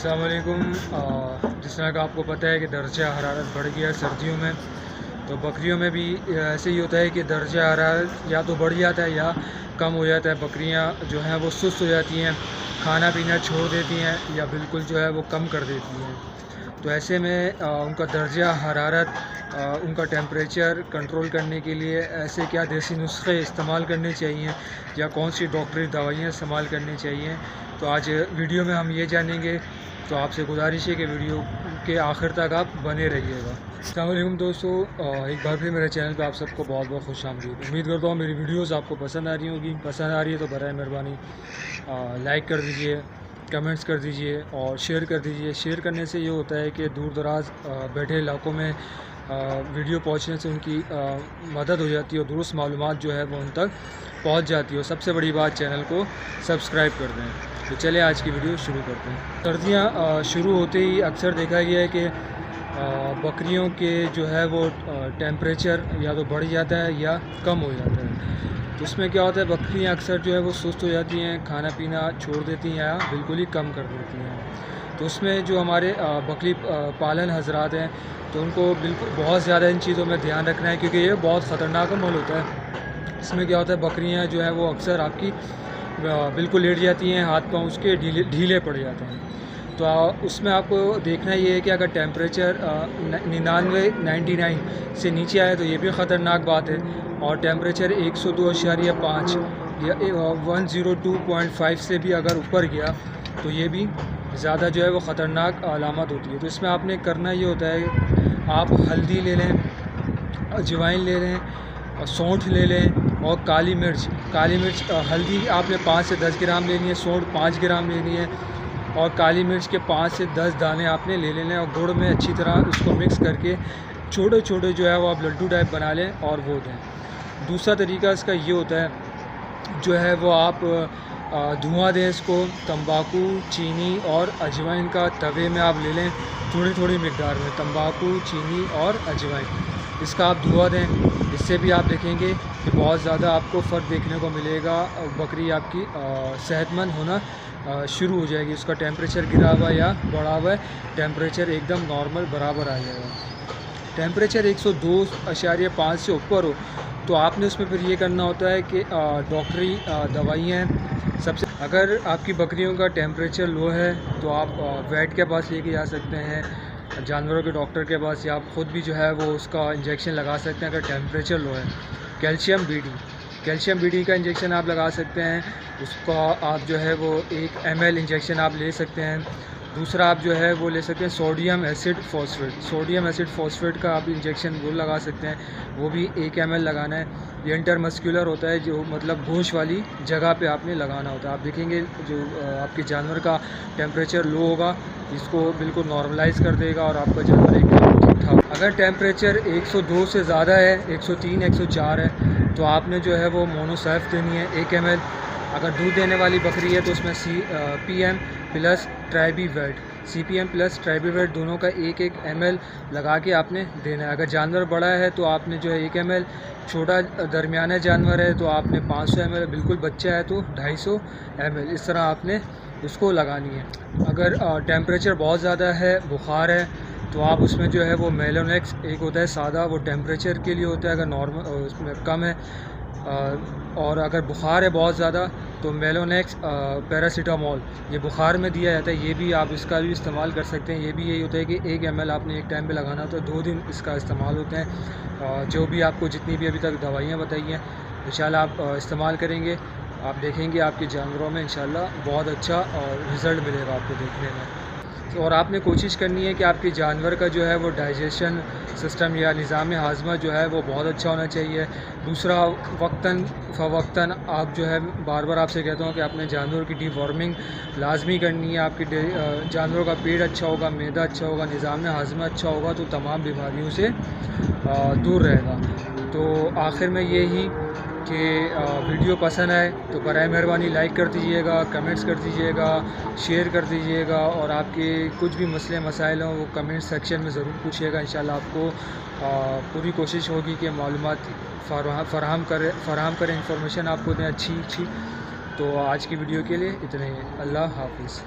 अस्सलाम वालेकुम। जिस तरह का आपको पता है कि दर्जा हरारत बढ़ गया है सर्दियों में, तो बकरियों में भी ऐसे ही होता है कि दर्जा हरारत या तो बढ़ जाता है या कम हो जाता है। बकरियां जो हैं वो सुस्त हो जाती हैं, खाना पीना छोड़ देती हैं या बिल्कुल जो है वो कम कर देती हैं। तो ऐसे में उनका दर्जा हरारत, उनका टेम्परेचर कंट्रोल करने के लिए ऐसे क्या देसी नुस्खे इस्तेमाल करने चाहिए या कौन सी डॉक्टरी दवाइयाँ इस्तेमाल करनी चाहिए, तो आज वीडियो में हम ये जानेंगे। तो आपसे गुजारिश है कि वीडियो के आखिर तक आप बने रहिएगा। अस्सलाम वालेकुम दोस्तों, एक बार फिर मेरे चैनल पे आप सबको बहुत बहुत खुशामदीद। उम्मीद करता हूँ मेरी वीडियोस आपको पसंद आ रही होगी। पसंद आ रही है तो बराए मेहरबानी लाइक कर दीजिए, कमेंट्स कर दीजिए और शेयर कर दीजिए। शेयर करने से ये होता है कि दूर दराज बैठे इलाकों में वीडियो पहुंचने से उनकी मदद हो जाती है और दुरुस्त मालूमात जो है वो उन तक पहुंच जाती है। और सबसे बड़ी बात, चैनल को सब्सक्राइब कर दें। तो चलिए आज की वीडियो शुरू करते हैं। सर्दियाँ शुरू होते ही अक्सर देखा गया है कि बकरियों के जो है वो टेम्परेचर या तो बढ़ जाता है या कम हो जाता है। तो उसमें क्या होता है, बकरियाँ अक्सर जो है वो सुस्त हो जाती हैं, खाना पीना छोड़ देती हैं या बिल्कुल ही कम कर देती हैं। तो उसमें जो हमारे बकरी पालन हजरात हैं, तो उनको बिल्कुल बहुत ज़्यादा इन चीज़ों में ध्यान रखना है, क्योंकि ये बहुत ख़तरनाक अमल होता है। इसमें क्या होता है, बकरियाँ जो है वो अक्सर आपकी बिल्कुल लेट जाती हैं, हाथ पाँव उसके ढीले पड़ जाते हैं। तो उसमें आपको देखना ये है कि अगर टेम्परेचर 99 से नीचे आए तो ये भी ख़तरनाक बात है, और टेम्परेचर 102.5 या 102.5 से भी अगर ऊपर गया तो ये भी ज़्यादा जो है वो ख़तरनाक अलामत होती है। तो इसमें आपने करना ये होता है, आप हल्दी ले लें, अजवाइन ले लें और सौंठ ले लें और काली मिर्च। हल्दी आपने 5 से 10 ग्राम लेनी है, सौंठ 5 ग्राम लेनी है और काली मिर्च के 5 से 10 दाने आपने ले लेने और गुड़ में अच्छी तरह उसको मिक्स करके छोटे छोटे जो है वो आप लड्डू टाइप बना लें और वो दें। दूसरा तरीका इसका ये होता है, जो है वो आप धुआं दें इसको। तंबाकू, चीनी और अजवाइन का तवे में आप ले लें, थोड़ी थोड़ी मिकदार में तंबाकू, चीनी और अजवाइन, इसका आप धुआं दें। इससे भी आप देखेंगे कि बहुत ज़्यादा आपको फ़र्क देखने को मिलेगा। बकरी आपकी सेहतमंद होना शुरू हो जाएगी। उसका टेम्परेचर गिरा हुआ या बढ़ा हुआ है, टेम्परेचर एकदम नॉर्मल बराबर आ जाएगा। टेम्परेचर 102.5 से ऊपर हो तो आपने उसमें फिर ये करना होता है कि डॉक्टरी दवाइयाँ सबसे। अगर आपकी बकरियों का टेम्परेचर लो है तो आप वेट के पास लेके जा सकते हैं, जानवरों के डॉक्टर के पास, या आप ख़ुद भी जो है वो उसका इंजेक्शन लगा सकते हैं अगर टेम्परेचर लो है। कैल्शियम बीडी का इंजेक्शन आप लगा सकते हैं। उसका आप जो है वो 1 ml इंजेक्शन आप ले सकते हैं। दूसरा आप जो है वो ले सकते हैं सोडियम एसिड फॉस्फेट का आप इंजेक्शन वो लगा सकते हैं, वो भी 1 ml लगाना है। ये इंटरमस्कुलर होता है, जो मतलब गोश वाली जगह पे आपने लगाना होता है। आप देखेंगे जो आपके जानवर का टेम्परेचर लो होगा, इसको बिल्कुल नॉर्मलाइज़ कर देगा और आपका जानवर एकदम ठीक ठाक। अगर टेम्परेचर 102 से ज़्यादा है, 103, 104 है, तो आपने जो है वो मोनोसैफ देनी है 1 ml। अगर दूध देने वाली बकरी है तो उसमें CPM प्लस ट्राइबीवेट दोनों का 1 ml लगा के आपने देना है। अगर जानवर बड़ा है तो आपने जो है 1 ml, छोटा दरमियाना जानवर है तो आपने 500 ml, बिल्कुल बच्चा है तो 250 ml, इस तरह आपने उसको लगानी है। अगर टेम्परेचर बहुत ज़्यादा है, बुखार है, तो आप उसमें जो है वो मेलोनेक्स एक होता है सादा, वो टेम्परेचर के लिए होता है। अगर नॉर्मल उसमें कम है और अगर बुखार है बहुत ज़्यादा तो मेलोनेक्स पैरासीटामोल, ये बुखार में दिया जाता है। ये भी आप इसका भी इस्तेमाल कर सकते हैं। ये भी यही होता है कि 1 ml आपने एक टाइम पे लगाना होता है, 2 दिन इसका इस्तेमाल होते हैं। जो भी आपको जितनी भी अभी तक दवाइयाँ बताई हैं, इंशाल्लाह आप इस्तेमाल करेंगे, आप देखेंगे आपके जानवरों में इंशाल्लाह बहुत अच्छा और रिज़ल्ट मिलेगा आपको देखने में। और आपने कोशिश करनी है कि आपके जानवर का जो है वो डाइजेशन सिस्टम या निज़ाम हाज़मा जो है वो बहुत अच्छा होना चाहिए। दूसरा, वक्तन फ़वक्तन आप जो है, बार बार आपसे कहता हूँ कि आपने जानवरों की डीवॉर्मिंग लाजमी करनी है। आपके जानवरों का पेट अच्छा होगा, मैदा अच्छा होगा, निज़ाम हाज़मा अच्छा होगा तो तमाम बीमारियों से दूर रहेगा। तो आखिर में यही कि वीडियो पसंद आए तो बराए मेहरबानी लाइक कर दीजिएगा, कमेंट्स कर दीजिएगा, शेयर कर दीजिएगा, और आपके कुछ भी मसले मसाइल हों वो कमेंट सेक्शन में ज़रूर पूछिएगा। इंशाल्लाह आपको पूरी कोशिश होगी कि मालूमात फ़राहम करें, इंफॉर्मेशन आपको दें अच्छी। तो आज की वीडियो के लिए इतना ही है। अल्लाह हाफ़िज़।